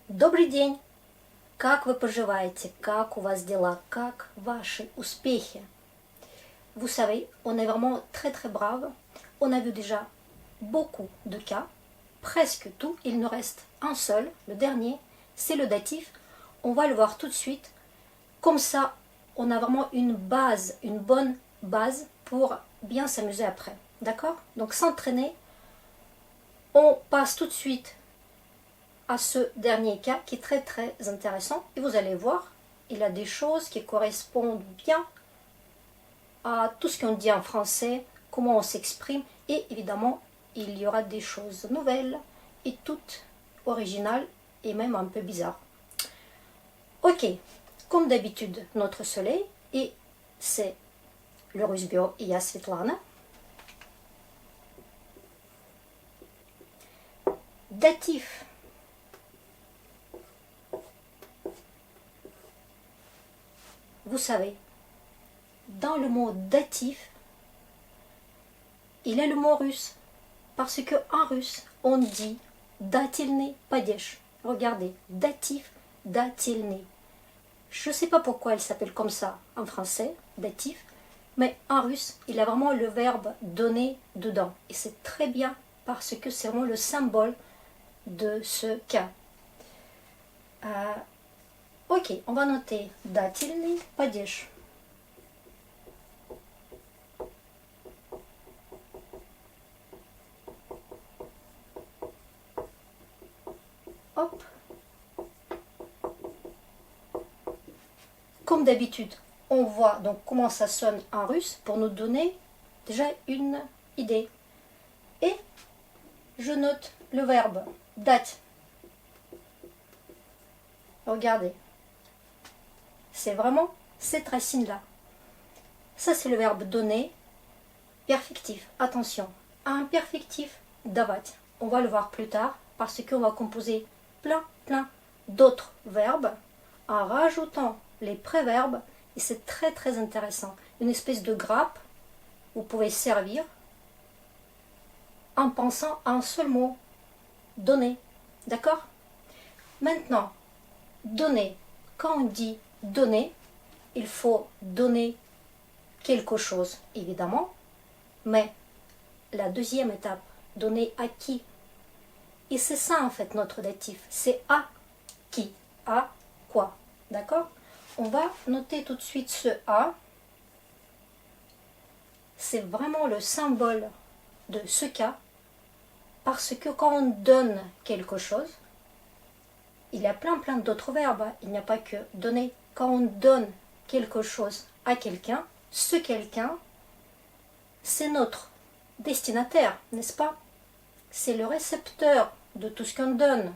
Добрый день! Как вы поживаете? Как у вас дела? Как ваши успехи? Vous savez, on est vraiment très très brave. On a vu déjà beaucoup de cas, presque tout. Il nous reste un seul, le dernier, c'est le datif. On va le voir tout de suite. Comme ça, on a vraiment une base, une bonne base pour bien s'amuser après. D'accord? Donc s'entraîner, on passe tout de suite à ce dernier cas qui est très très intéressant. Et vous allez voir, il y a des choses qui correspondent bien à tout ce qu'on dit en français, comment on s'exprime, et évidemment, il y aura des choses nouvelles et toutes originales et même un peu bizarres. Ok, comme d'habitude, notre soleil, et c'est le Russe Bio et ya Svetlana. Datif. Vous savez, dans le mot datif, il y a le mot russe. Parce qu'en russe, on dit дательный падеж. Regardez, datif, дательный. Je ne sais pas pourquoi il s'appelle comme ça en français, datif, mais en russe, il a vraiment le verbe donner dedans. Et c'est très bien parce que c'est vraiment le symbole de ce cas. Ok, on va noter дательный падеж. Hop. Comme d'habitude, on voit donc comment ça sonne en russe pour nous donner déjà une idée. Et je note le verbe date. Regardez. C'est vraiment cette racine-là. Ça, c'est le verbe donner. Perfectif. Attention. Un perfectif давать. On va le voir plus tard parce qu'on va composer plein d'autres verbes en rajoutant les préverbes. Et c'est très très intéressant. Une espèce de grappe. Vous pouvez servir en pensant à un seul mot. Donner. D'accord? Maintenant, donner. Quand on dit donner, il faut donner quelque chose, évidemment, mais la deuxième étape, donner à qui? Et c'est ça en fait notre datif, c'est à qui, à quoi, d'accord? On va noter tout de suite ce à, c'est vraiment le symbole de ce cas, parce que quand on donne quelque chose, il y a plein d'autres verbes, il n'y a pas que donner. Quand on donne quelque chose à quelqu'un, ce quelqu'un, c'est notre destinataire, n'est-ce pas? C'est le récepteur de tout ce qu'on donne.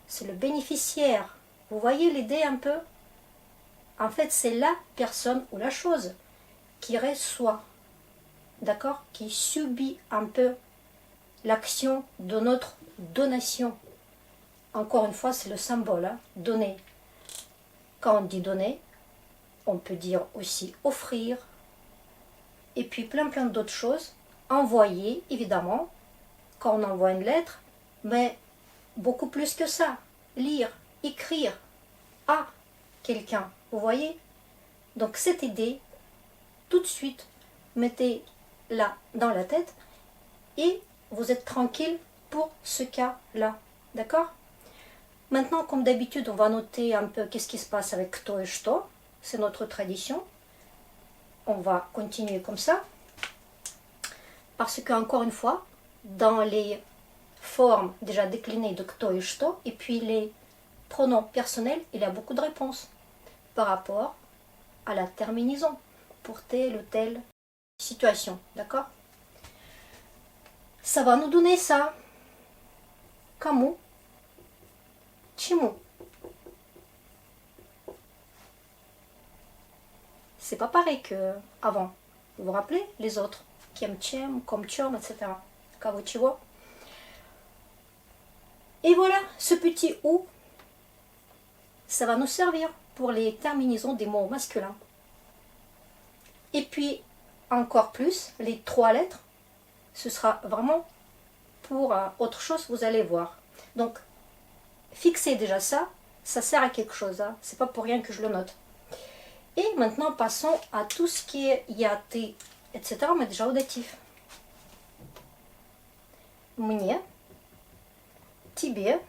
C'est le bénéficiaire. Vous voyez l'idée un peu? En fait, c'est la personne ou la chose qui reçoit, d'accord? Qui subit un peu l'action de notre donation. Encore une fois, c'est le symbole, hein, donner. Quand on dit donner, on peut dire aussi offrir. Et puis plein d'autres choses. Envoyer, évidemment, quand on envoie une lettre. Mais beaucoup plus que ça. Lire, écrire à quelqu'un. Vous voyez? Donc cette idée, tout de suite, mettez-la dans la tête. Et vous êtes tranquille pour ce cas-là. D'accord? Maintenant, comme d'habitude, on va noter un peu qu'est-ce qui se passe avec кто и что. C'est notre tradition. On va continuer comme ça. Parce qu'encore une fois, dans les formes déjà déclinées de кто и что, et puis les pronoms personnels, il y a beaucoup de réponses par rapport à la terminaison pour telle ou telle situation. D'accord? Ça va nous donner ça. Кому? Чему? C'est pas pareil qu'avant. Vous vous rappelez les autres? Кем, чем, ком, чем, etc. Кого, чего. Et voilà, ce petit ou, ça va nous servir pour les terminaisons des mots masculins. Et puis, encore plus, les 3 lettres, ce sera vraiment pour autre chose, vous allez voir. Donc, fixez déjà ça, ça sert à quelque chose, hein. C'est pas pour rien que je le note. Et maintenant, passons à tout ce qui est yati, etc. Mais déjà au datif. Мне, тебе,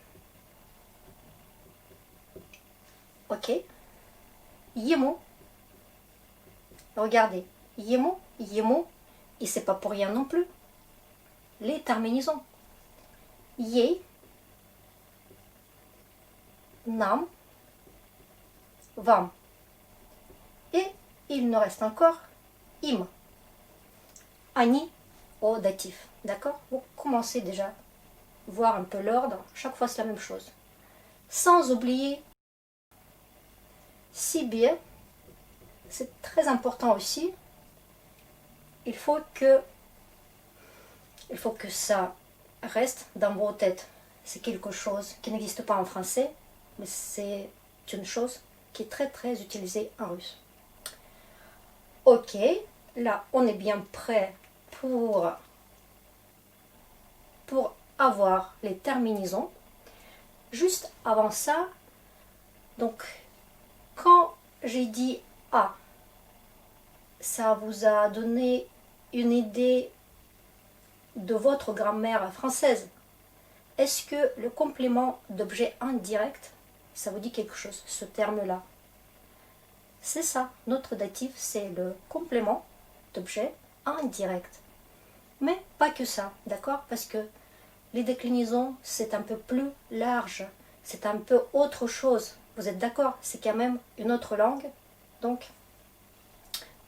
ok, ему. Regardez, ему, ему, et c'est pas pour rien non plus. Les terminaisons. Ей, нам, вам. Et il nous reste encore им. Они au datif. D'accord? Vous commencez déjà à voir un peu l'ordre. Chaque fois, c'est la même chose. Sans oublier себе. C'est très important aussi. Il faut que ça reste dans vos têtes. C'est quelque chose qui n'existe pas en français, mais c'est une chose qui est très très utilisée en russe. Ok, là on est bien prêt pour avoir les terminaisons. Juste avant ça, donc quand j'ai dit A, ça vous a donné une idée de votre grammaire française. Est-ce que le complément d'objet indirect, ça vous dit quelque chose, ce terme-là? C'est ça, notre datif, c'est le complément d'objet indirect. Mais pas que ça, d'accord? Parce que les déclinaisons, c'est un peu plus large, c'est un peu autre chose. Vous êtes d'accord? C'est quand même une autre langue. Donc,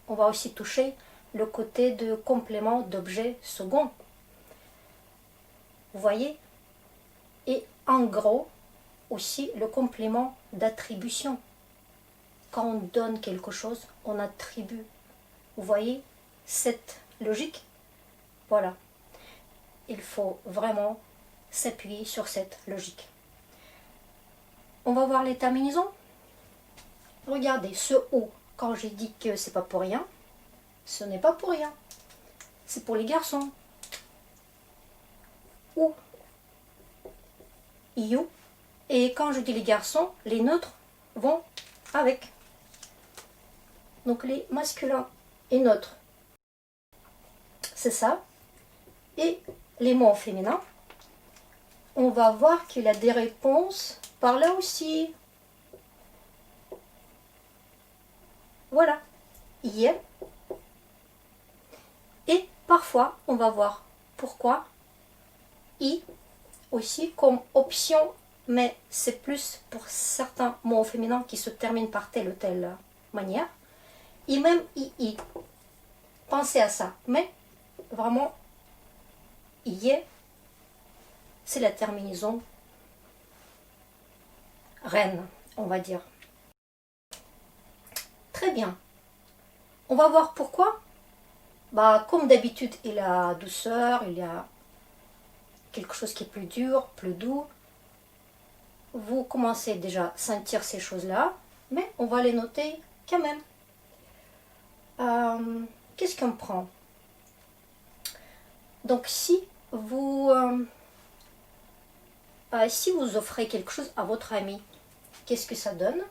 on va aussi toucher le côté de complément d'objet second. Vous voyez? Et en gros, aussi le complément d'attribution. Quand on donne quelque chose, on attribue. Vous voyez cette logique? Voilà. Il faut vraiment s'appuyer sur cette logique. On va voir les terminaisons. Regardez, ce O, quand j'ai dit que c'est pas pour rien, ce n'est pas pour rien. C'est pour les garçons. Ou, you. Et quand je dis les garçons, les neutres vont avec. Donc les masculins et neutres, c'est ça. Et les mots féminins, on va voir qu'il y a des réponses par là aussi. Voilà. Hier. Et parfois, on va voir pourquoi I aussi comme option, mais c'est plus pour certains mots féminins qui se terminent par telle ou telle manière. Et même II. Pensez à ça. Mais vraiment, IE, c'est la terminaison reine, on va dire. Très bien. On va voir pourquoi. Bah, comme d'habitude, il y a douceur, il y a quelque chose qui est plus dur, plus doux. Vous commencez déjà à sentir ces choses-là, mais on va les noter quand même. Qu'est-ce qu'on prend? Donc si vous offrez quelque chose à votre ami, qu'est-ce que ça donne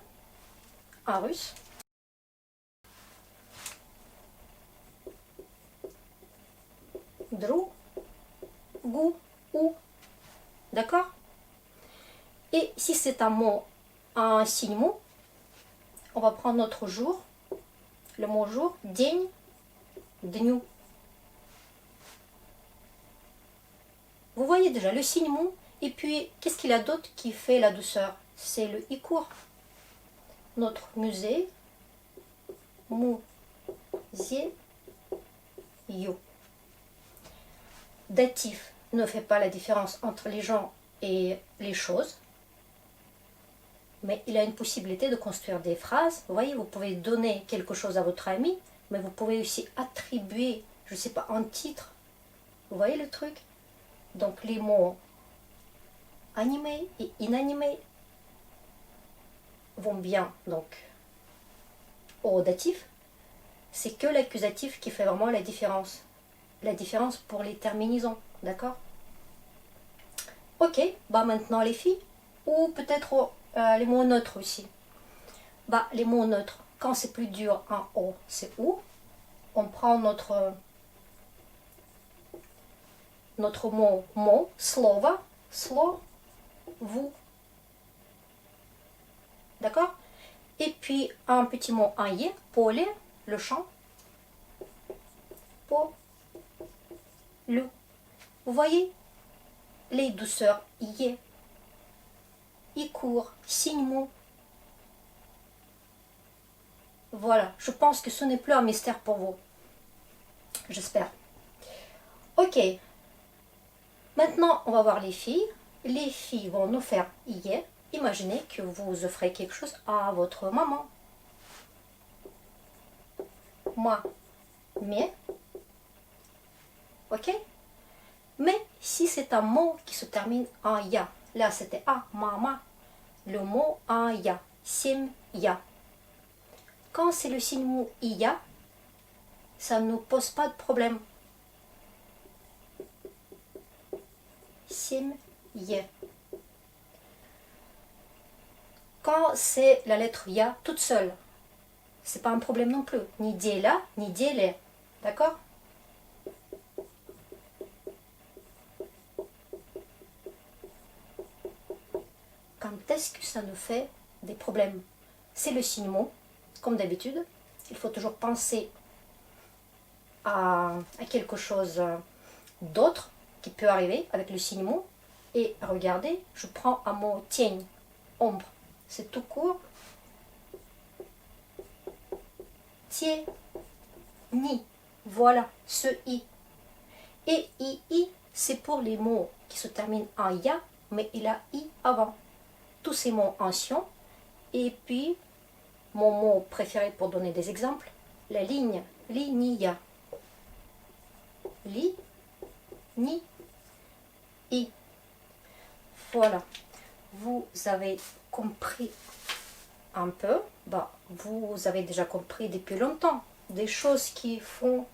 en russe? Drou, gou, ou. D'accord? Et si c'est un mot, un signe mot, on va prendre notre jour, le mot jour, день, дню. Vous voyez déjà le signe mot, et puis qu'est-ce qu'il y a d'autre qui fait la douceur? C'est le i court. Notre musée, musée, yo. Datif ne fait pas la différence entre les gens et les choses, mais il a une possibilité de construire des phrases. Vous voyez, vous pouvez donner quelque chose à votre ami, mais vous pouvez aussi attribuer, je ne sais pas, un titre. Vous voyez le truc? Donc les mots animé et inanimé vont bien donc au datif. C'est que l'accusatif qui fait vraiment la différence. La différence pour les terminaisons, d'accord? Ok, bah maintenant les filles, ou peut-être les mots neutres aussi. Bah, les mots neutres, quand c'est plus dur en O, c'est OU. On prend notre mot, слово, vous. D'accord? Et puis un petit mot en Y, поле, le champ. Le. Vous voyez les douceurs Y. I court, signe mot. Voilà, je pense que ce n'est plus un mystère pour vous. J'espère. Ok. Maintenant, on va voir les filles. Les filles vont nous faire Y. Imaginez que vous offrez quelque chose à votre maman. Moi, mais. Ok? Mais si c'est un mot qui se termine en ya, là c'était a, mama, le mot en ya, ya. Quand c'est le signe mot iya, ça ne nous pose pas de problème. Ya. Quand c'est la lettre ya toute seule, c'est pas un problème non plus. Ni diela, ni diele. D'accord? Quand est-ce que ça nous fait des problèmes? C'est le signe mot, comme d'habitude. Il faut toujours penser à quelque chose d'autre qui peut arriver avec le signe mot. Et regardez, je prends un mot tienne, ombre. C'est tout court. Tie, ni. Voilà, ce i. Et i, c'est pour les mots qui se terminent en ya, mais il a i avant. Tous ces mots anciens. Et puis, mon mot préféré pour donner des exemples, la ligne, linia. Li, ni, i. Voilà. Vous avez compris un peu. Bah, vous avez déjà compris depuis longtemps des choses qui font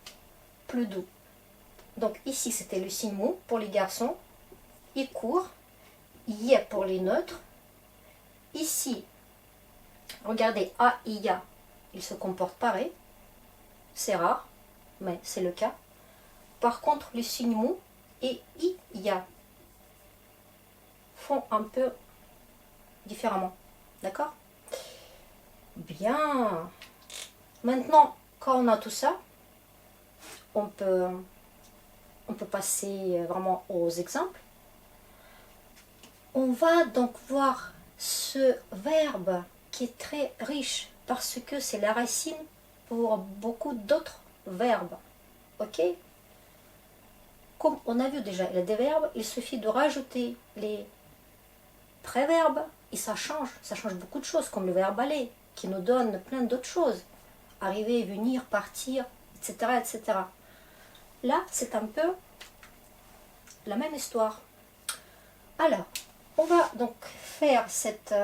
plus doux. Donc ici, c'était le signe mot pour les garçons. I court. Y pour les neutres. Ici, regardez, A, I, A, ils se comportent pareil. C'est rare, mais c'est le cas. Par contre, les signes mou et I, Ya font un peu différemment. D'accord? Bien. Maintenant, quand on a tout ça, on peut passer vraiment aux exemples. On va donc voir ce verbe qui est très riche parce que c'est la racine pour beaucoup d'autres verbes. Ok? Comme on a vu déjà, il y a des verbes, il suffit de rajouter les préverbes et ça change beaucoup de choses, comme le verbe aller, qui nous donne plein d'autres choses. Arriver, venir, partir, etc. etc. Là, c'est un peu la même histoire. Alors, on va donc faire cette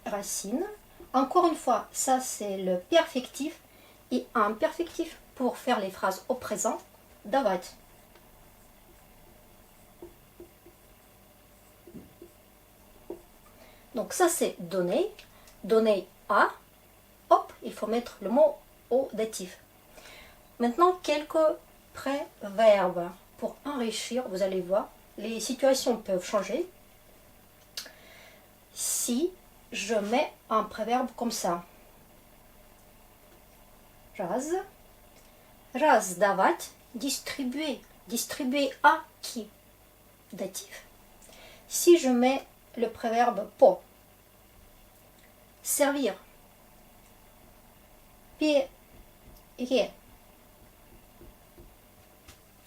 racine. Encore une fois, ça c'est le perfectif et un perfectif pour faire les phrases au présent, davat. Donc ça c'est donner, donner à, hop, il faut mettre le mot au datif. Maintenant, quelques préverbes pour enrichir, vous allez voir, les situations peuvent changer. Si je mets un préverbe comme ça, raz, davat, distribuer, distribuer à qui? Datif. Si je mets le préverbe po, servir, payer,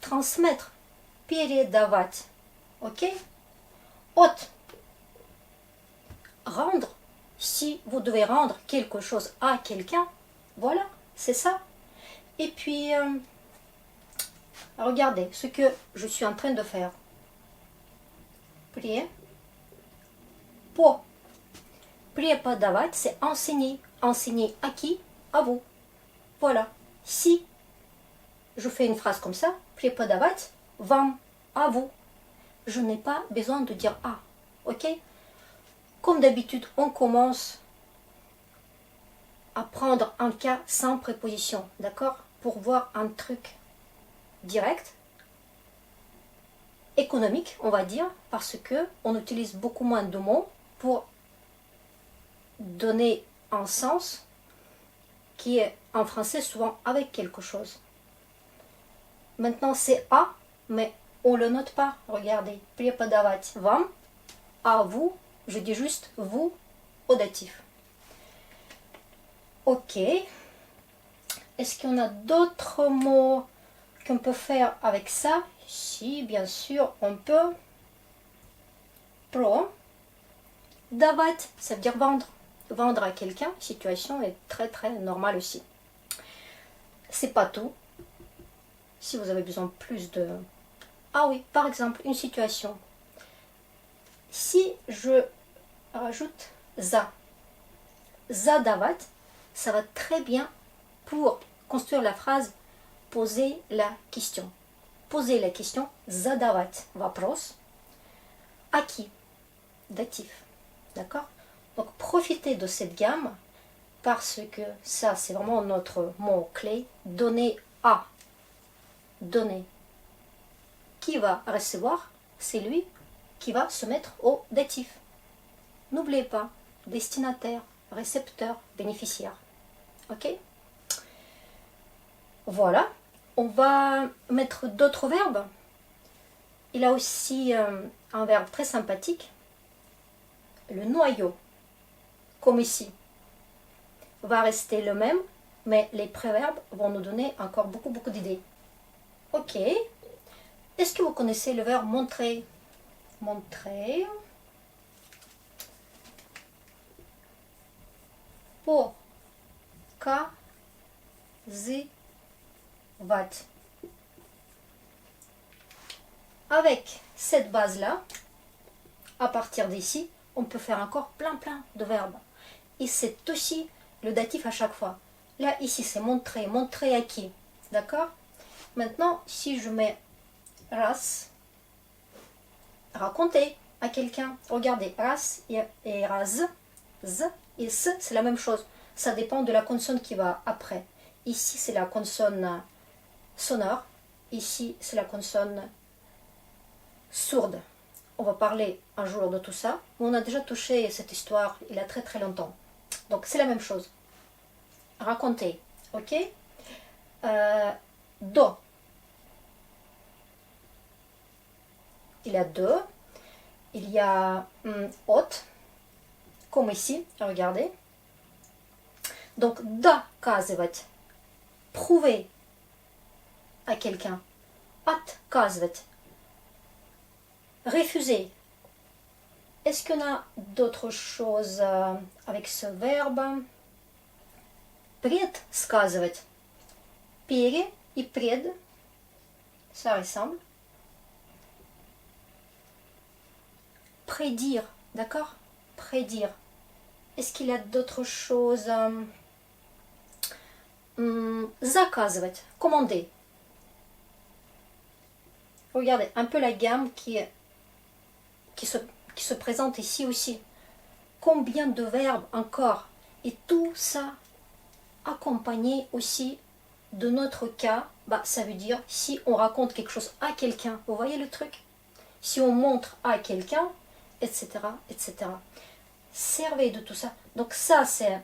transmettre, передавать, ok? От, rendre, si vous devez rendre quelque chose à quelqu'un, voilà, c'est ça. Et puis, regardez ce que je suis en train de faire. Prier, по, преподавать, c'est enseigner. Enseigner à qui? À vous. Voilà. Si je fais une phrase comme ça, преподавать вам, à vous. Je n'ai pas besoin de dire à. Ok? Comme d'habitude, on commence à prendre un cas sans préposition, d'accord? Pour voir un truc direct, économique, on va dire, parce que on utilise beaucoup moins de mots pour donner un sens qui est en français souvent avec quelque chose. Maintenant c'est à, mais on le note pas. Regardez, преподавать вам, à vous, je dis juste vous au datif. Ok. Est-ce qu'il y en a d'autres mots qu'on peut faire avec ça? Si, bien sûr, on peut. Pro. Давать, ça veut dire vendre. Vendre à quelqu'un, situation est très très normale aussi. C'est pas tout. Si vous avez besoin plus de... Ah oui, par exemple, une situation. Si je rajoute za, zadavать, ça va très bien pour construire la phrase poser la question. Poser la question, задавать вопрос. À qui? Datif. D'accord? Donc profitez de cette gamme parce que ça c'est vraiment notre mot clé. Donner à. Donner. Qui va recevoir? C'est lui qui va se mettre au datif. N'oubliez pas, destinataire, récepteur, bénéficiaire. Ok? Voilà. On va mettre d'autres verbes. Il a aussi un verbe très sympathique. Le noyau, comme ici, va rester le même, mais les préverbes vont nous donner encore beaucoup d'idées. Ok. Est-ce que vous connaissez le verbe montrer? Montrer. Показывать. Avec cette base-là, à partir d'ici, on peut faire encore plein de verbes. Et c'est aussi le datif à chaque fois. Là, ici, c'est montrer. Montrer à qui? D'accord? Maintenant, si je mets ras, raconter à quelqu'un. Regardez, ras et raz, z et s, c'est la même chose. Ça dépend de la consonne qui va après. Ici, c'est la consonne sonore. Ici, c'est la consonne sourde. On va parler un jour de tout ça. On a déjà touché cette histoire il y a très longtemps. Donc, c'est la même chose. Raconter. Ok? Do. Il y a deux. Il y a от, comme ici, regardez. Donc, доказывать, prouver à quelqu'un. Отказывать, refuser. Est-ce qu'on a d'autres choses avec ce verbe? Предсказывать. Пере и пред, ça ressemble. Prédire, d'accord? Prédire. Est-ce qu'il y a d'autres choses? Заказывать, commander. Regardez, un peu la gamme qui se présente ici aussi. Combien de verbes encore? Et tout ça accompagné aussi de notre cas, bah, ça veut dire si on raconte quelque chose à quelqu'un, vous voyez le truc? Si on montre à quelqu'un, etc., etc. Servez de tout ça. Donc ça, c'est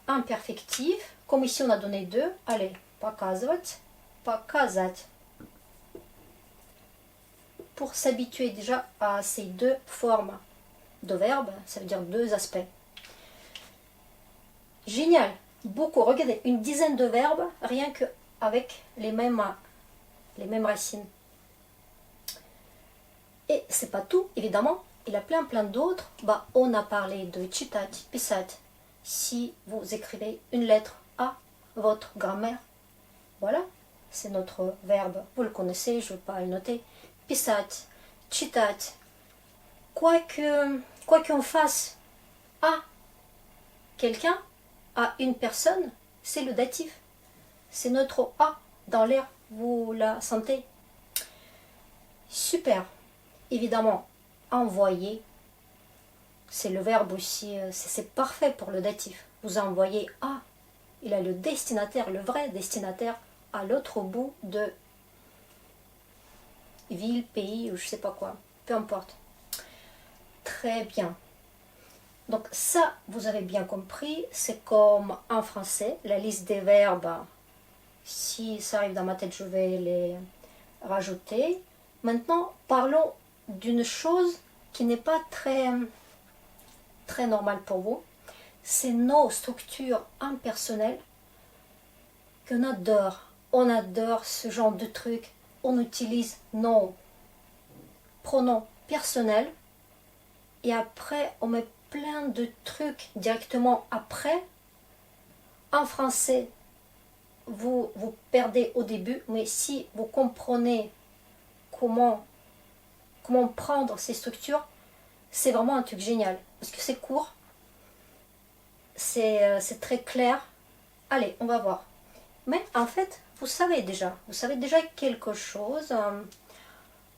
imperfectif. Comme ici, on a donné deux. Allez, показывать, показать. Pour s'habituer déjà à ces deux formes de verbes, ça veut dire deux aspects. Génial. Beaucoup. Regardez, une dizaine de verbes, rien qu'avec les mêmes racines. Et c'est pas tout, évidemment. Il y a plein d'autres. Bah, on a parlé de читать, писать. Si vous écrivez une lettre à votre grand-mère, voilà, c'est notre verbe. Vous le connaissez, je ne vais pas le noter. Писать, читать. Quoi qu'on fasse à quelqu'un, à une personne, c'est le datif. C'est notre à dans l'air. Vous la sentez? Super. Évidemment, envoyez c'est le verbe aussi, c'est parfait pour le datif. Vous envoyez à, il a le destinataire, le vrai destinataire, à l'autre bout de ville, pays, ou je sais pas quoi, peu importe. Très bien. Donc ça, vous avez bien compris, c'est comme en français, la liste des verbes, si ça arrive dans ma tête, je vais les rajouter. Maintenant, parlons d'une chose qui n'est pas très normale pour vous. C'est nos structures impersonnelles qu'on adore. On adore ce genre de trucs. On utilise nos pronoms personnels et après, on met plein de trucs directement après. En français, vous perdez au début, mais si vous comprenez comment prendre ces structures, c'est vraiment un truc génial. Parce que c'est court, c'est très clair. Allez, on va voir. Mais en fait, vous savez déjà quelque chose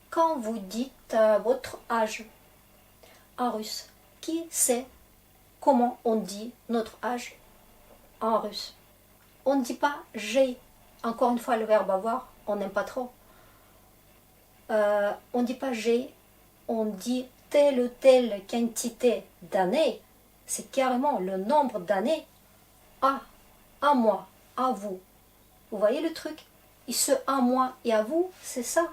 quand vous dites votre âge en russe. Qui sait comment on dit notre âge en russe? On ne dit pas j'ai. Encore une fois, le verbe avoir, on n'aime pas trop. On ne dit pas j'ai, on dit telle ou telle quantité d'années. C'est carrément le nombre d'années à moi, à vous. Vous voyez le truc? Et ce à moi et à vous, c'est ça.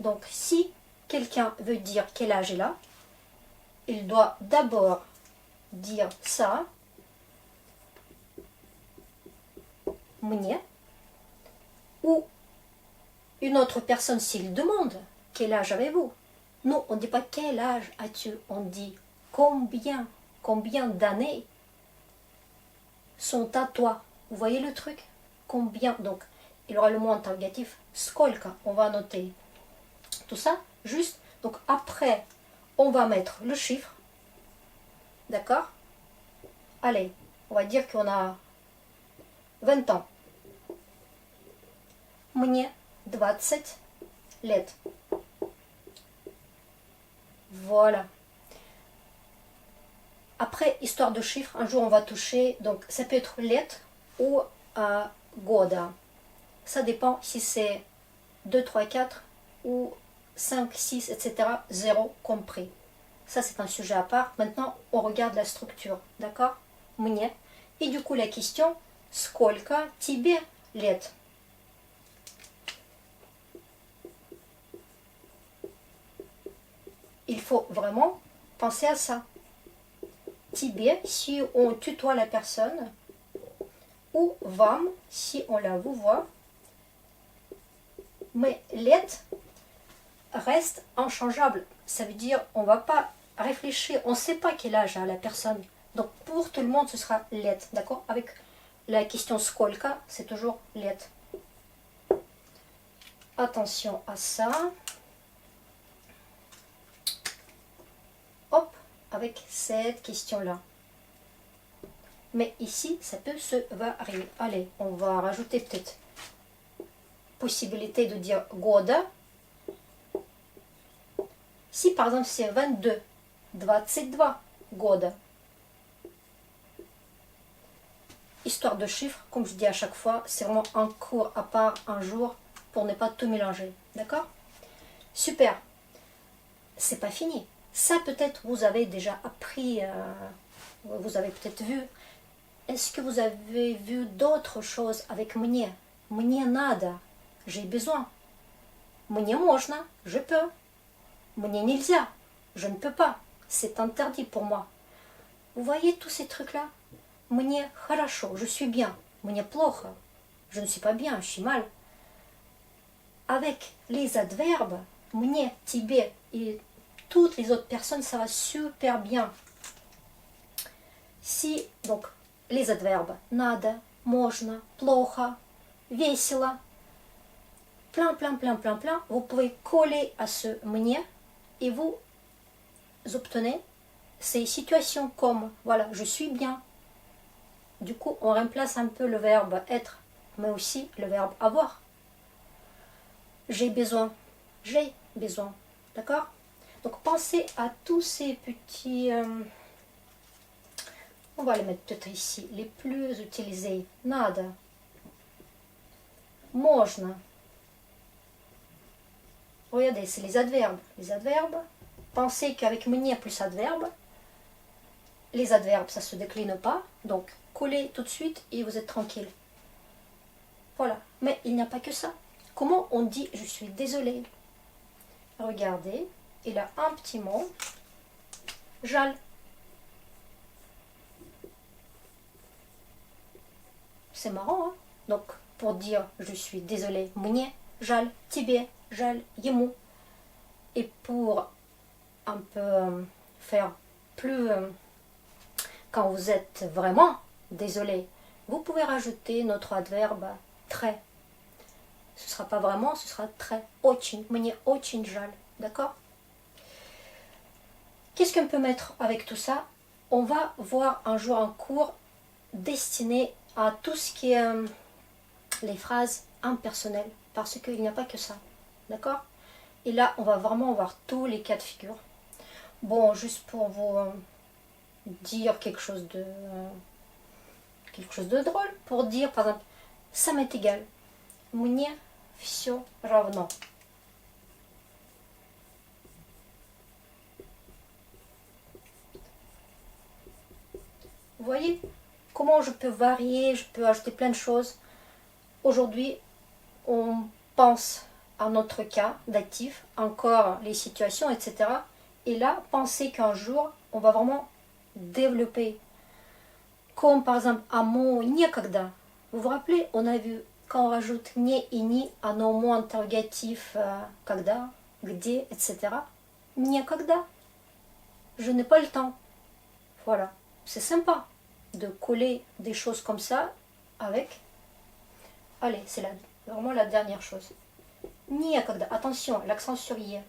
Donc si quelqu'un veut dire quel âge il a, il doit d'abord dire ça, мне, ou une autre personne s'il demande quel âge avez-vous. Nous, on ne dit pas quel âge as-tu, on dit combien d'années sont à toi. Vous voyez le truc? Combien? Donc, il y aura le mot interrogatif, сколько, on va noter tout ça, juste. Donc après, on va mettre le chiffre, d'accord? Allez, on va dire qu'on a 20 ans. Мне 20 лет. Voilà. Après, histoire de chiffres, un jour on va toucher, donc ça peut être lettre ou года. Ça dépend si c'est 2, 3, 4 ou 5, 6, etc. 0 compris. Ça c'est un sujet à part. Maintenant, on regarde la structure, d'accord? Мне. Et du coup, la question, сколько тебе лет? Il faut vraiment penser à ça. Тебе, si on tutoie la personne, ou вам, si on la vous voit. Mais лет reste inchangeable. Ça veut dire on ne va pas réfléchir, on ne sait pas quel âge a la personne. Donc pour tout le monde, ce sera лет, d'accord? Avec la question сколько, c'est toujours лет. Attention à ça. Hop, avec cette question-là. Mais ici, ça peut se varier. Allez, on va rajouter peut-être possibilité de dire года. Si par exemple c'est 22, 22 года. Histoire de chiffres, comme je dis à chaque fois, c'est vraiment un cours à part, un jour, pour ne pas tout mélanger. D'accord? Super. C'est pas fini. Ça peut-être vous avez déjà appris, vous avez peut-être vu. Est-ce que vous avez vu d'autres choses avec мне? Мне надо, j'ai besoin. Мне можно, je peux. Мне нельзя, je ne peux pas. C'est interdit pour moi. Vous voyez tous ces trucs-là? Мне хорошо, je suis bien. Мне плохо, je ne suis pas bien, je suis mal. Avec les adverbes, мне, тебе et toutes les autres personnes, ça va super bien. Si, donc, les adverbes надо, можно, плохо, весело, plein, vous pouvez coller à ce мне et vous obtenez ces situations comme, voilà, je suis bien. Du coup, on remplace un peu le verbe être, mais aussi le verbe avoir. J'ai besoin, d'accord? Donc pensez à tous ces petits... on va les mettre peut-être ici. Les plus utilisés. Nada. Можно. Regardez, c'est les adverbes. Les adverbes, pensez qu'avec мне plus adverbe, les adverbes, ça ne se décline pas. Donc, collez tout de suite et vous êtes tranquille. Voilà. Mais il n'y a pas que ça. Comment on dit je suis désolé? Regardez, il a un petit mot. Жаль. C'est marrant, hein? Donc, pour dire je suis désolé, мне жаль, тебе жаль, ему. Et pour un peu faire plus... quand vous êtes vraiment désolé, vous pouvez rajouter notre adverbe très. Ce ne sera pas vraiment, ce sera très. Очень, мне очень жаль. D'accord? Qu'est-ce qu'on peut mettre avec tout ça? On va voir un jour un cours destiné à tout ce qui est les phrases impersonnelles, parce qu'il n'y a pas que ça. D'accord? Et là, on va vraiment voir tous les cas de figure. Bon, juste pour vous dire quelque chose de drôle, pour dire, par exemple, ça m'est égal. Мне всё равно. Vous voyez comment je peux varier, je peux ajouter plein de choses. Aujourd'hui, on pense à notre cas d'actif, encore les situations, etc. Et là, pensez qu'un jour, on va vraiment développer. Comme par exemple un mot некогда. Vous vous rappelez, on a vu quand on rajoute не et ni à nos mots interrogatifs когда, где, etc. Некогда. Je n'ai pas le temps. Voilà. C'est sympa de coller des choses comme ça avec... Allez, c'est vraiment la dernière chose. Некогда. Attention, l'accent sur «е».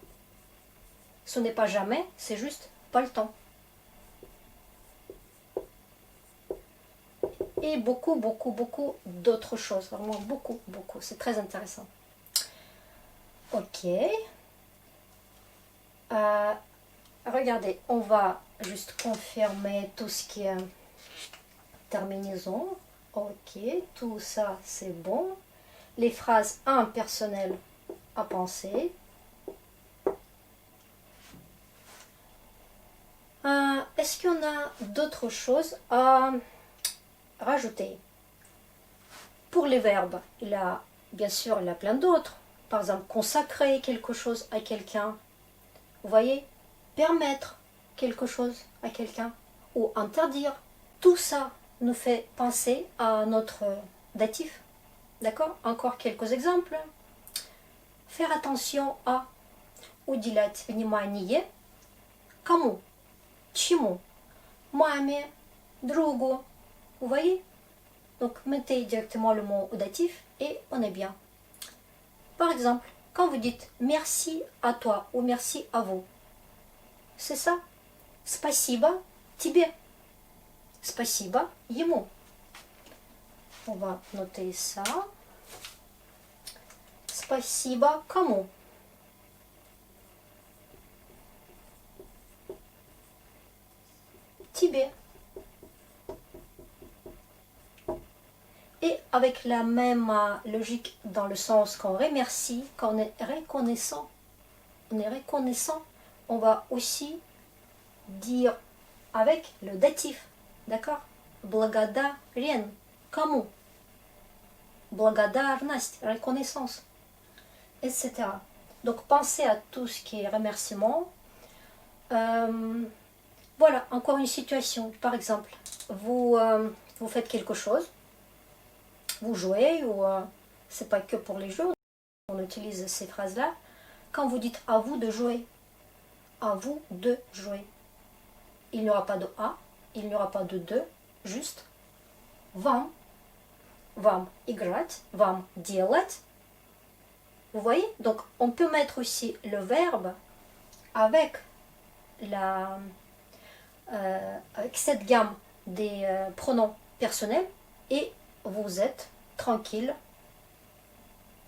Ce n'est pas jamais, c'est juste pas le temps. Et beaucoup, beaucoup, beaucoup d'autres choses. Vraiment beaucoup, beaucoup. C'est très intéressant. Ok. Regardez, on va juste confirmer tout ce qui est terminaison. Ok, tout ça c'est bon. Les phrases impersonnelles à penser. Est-ce qu'on a d'autres choses à rajouter? Pour les verbes, bien sûr, il y a plein d'autres. Par exemple, consacrer quelque chose à quelqu'un. Vous voyez? Permettre quelque chose à quelqu'un. Ou interdire. Tout ça nous fait penser à notre datif. D'accord? Encore quelques exemples. Faire attention à. Уделять внимание. Кому? Чему? Маме. Другу. Vous voyez? Donc, mettez directement le mot au datif et on est bien. Par exemple, quand vous dites merci à toi ou merci à vous, c'est ça. Спасибо тебе. Спасибо ему. On va noter ça. Спасибо кому? Тебе. Et avec la même logique dans le sens qu'on remercie, quand on est reconnaissant, on va aussi dire avec le datif, d'accord? Благодарен. Кому? Благодарность, reconnaissance, etc. Donc pensez à tout ce qui est remerciement. Voilà, encore une situation. Par exemple, vous faites quelque chose. Vous jouez ou c'est pas que pour les jeux, on utilise ces phrases-là. Quand vous dites à vous de jouer, à vous de jouer, il n'y aura pas de à, il n'y aura pas de, juste вам играть, вам делать. Vous voyez? Donc on peut mettre aussi le verbe avec avec cette gamme des pronoms personnels et vous êtes tranquille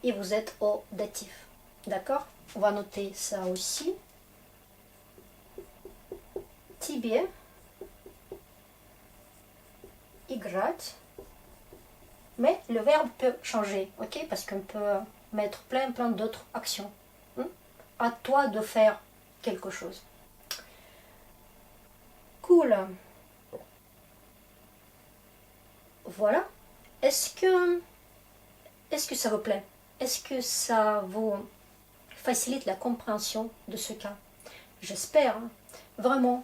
et vous êtes au datif. D'accord? On va noter ça aussi. тебе играть. Mais le verbe peut changer, ok? Parce qu'on peut mettre plein d'autres actions. À toi de faire quelque chose. Cool. Voilà. Est-ce que ça vous plaît? Est-ce que ça vous facilite la compréhension de ce cas? J'espère. Hein. Vraiment,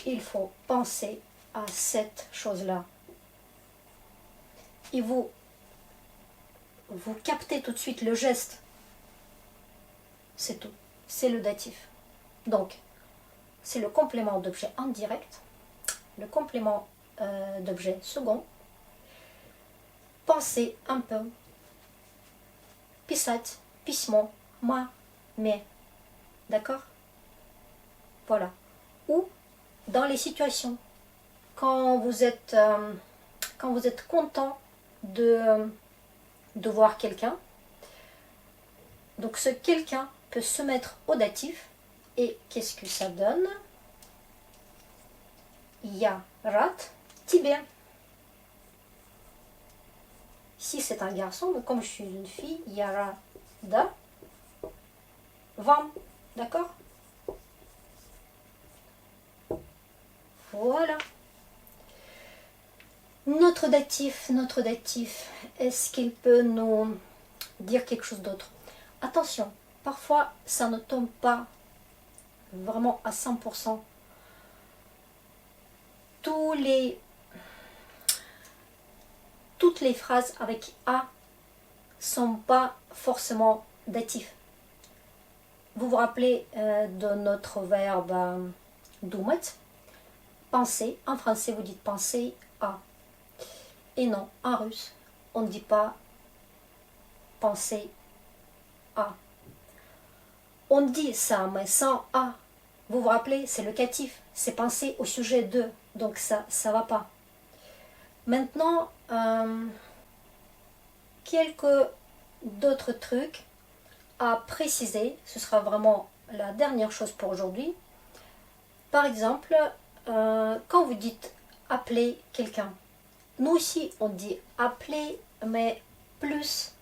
il faut penser à cette chose-là. Et vous captez tout de suite le geste. C'est tout. C'est le datif. Donc, c'est le complément d'objet indirect, le complément d'objet second. Pensez un peu. Писать, письмо, mais. D'accord? Voilà. Ou dans les situations, quand vous êtes content de voir quelqu'un, donc ce quelqu'un peut se mettre au datif, et qu'est-ce que ça donne? Я рад тебе. Si c'est un garçon, mais comme je suis une fille, я рада вам. D'accord? Voilà. Notre datif, est-ce qu'il peut nous dire quelque chose d'autre? Attention, parfois ça ne tombe pas vraiment à 100%. Toutes les phrases avec A sont pas forcément datifs. Vous vous rappelez de notre verbe думать, penser. En français, vous dites penser à. Et non, en russe, on ne dit pas penser à. On dit ça, mais sans A. Vous vous rappelez, c'est locatif, c'est penser au sujet de, donc ça va pas. Maintenant, quelques d'autres trucs à préciser, ce sera vraiment la dernière chose pour aujourd'hui. Par exemple, quand vous dites appeler quelqu'un, nous aussi on dit appeler, mais plus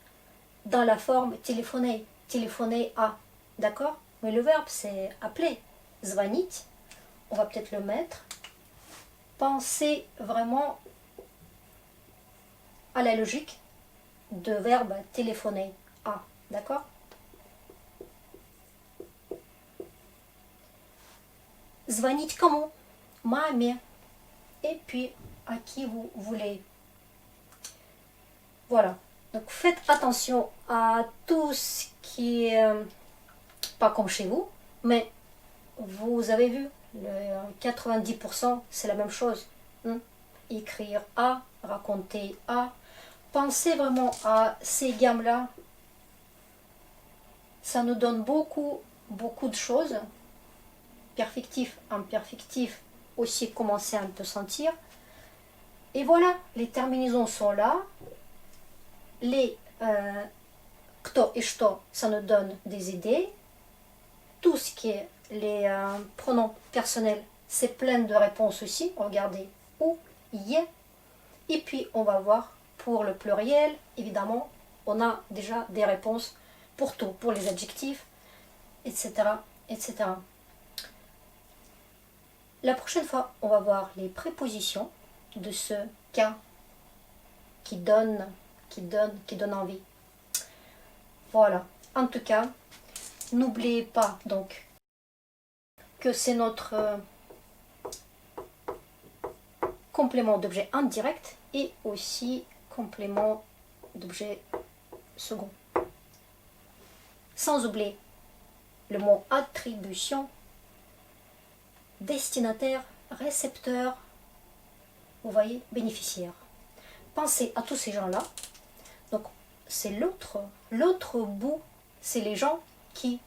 dans la forme téléphoner à, d'accord? Mais le verbe c'est appeler, звонить, on va peut-être le mettre. Pensez vraiment à la logique de verbe téléphoner à, d'accord? Звонить кому? Маме. Et puis à qui vous voulez. Voilà. Donc faites attention à tout ce qui est pas comme chez vous, mais vous avez vu, le 90% c'est la même chose. Écrire à, raconter à. Pensez vraiment à ces gammes-là. Ça nous donne beaucoup de choses. Perfectif, imperfectif, aussi commencer à un peu sentir. Et voilà, les terminaisons sont là. Les кто et что, ça nous donne des idées. Tout ce qui est les pronoms personnels, c'est plein de réponses aussi. Regardez, où, y. Et puis, on va voir pour le pluriel, évidemment, on a déjà des réponses pour tout, pour les adjectifs, etc., etc. La prochaine fois, on va voir les prépositions de ce cas qui donne envie. Voilà. En tout cas, n'oubliez pas donc que c'est notre complément d'objet indirect et aussi complément d'objet second. Sans oublier le mot attribution, destinataire, récepteur, vous voyez, bénéficiaire. Pensez à tous ces gens-là. Donc, c'est l'autre bout, c'est les gens qui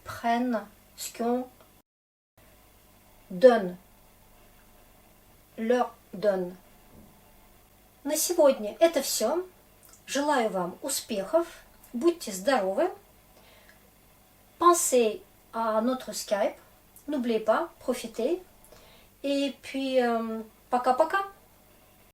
prennent ce qu'on donne, leur donne. На сегодня это все. Желаю вам успехов. Будьте здоровы. Pensez à notre Skype. N'oubliez pas, profitez. Et puis, paka paka.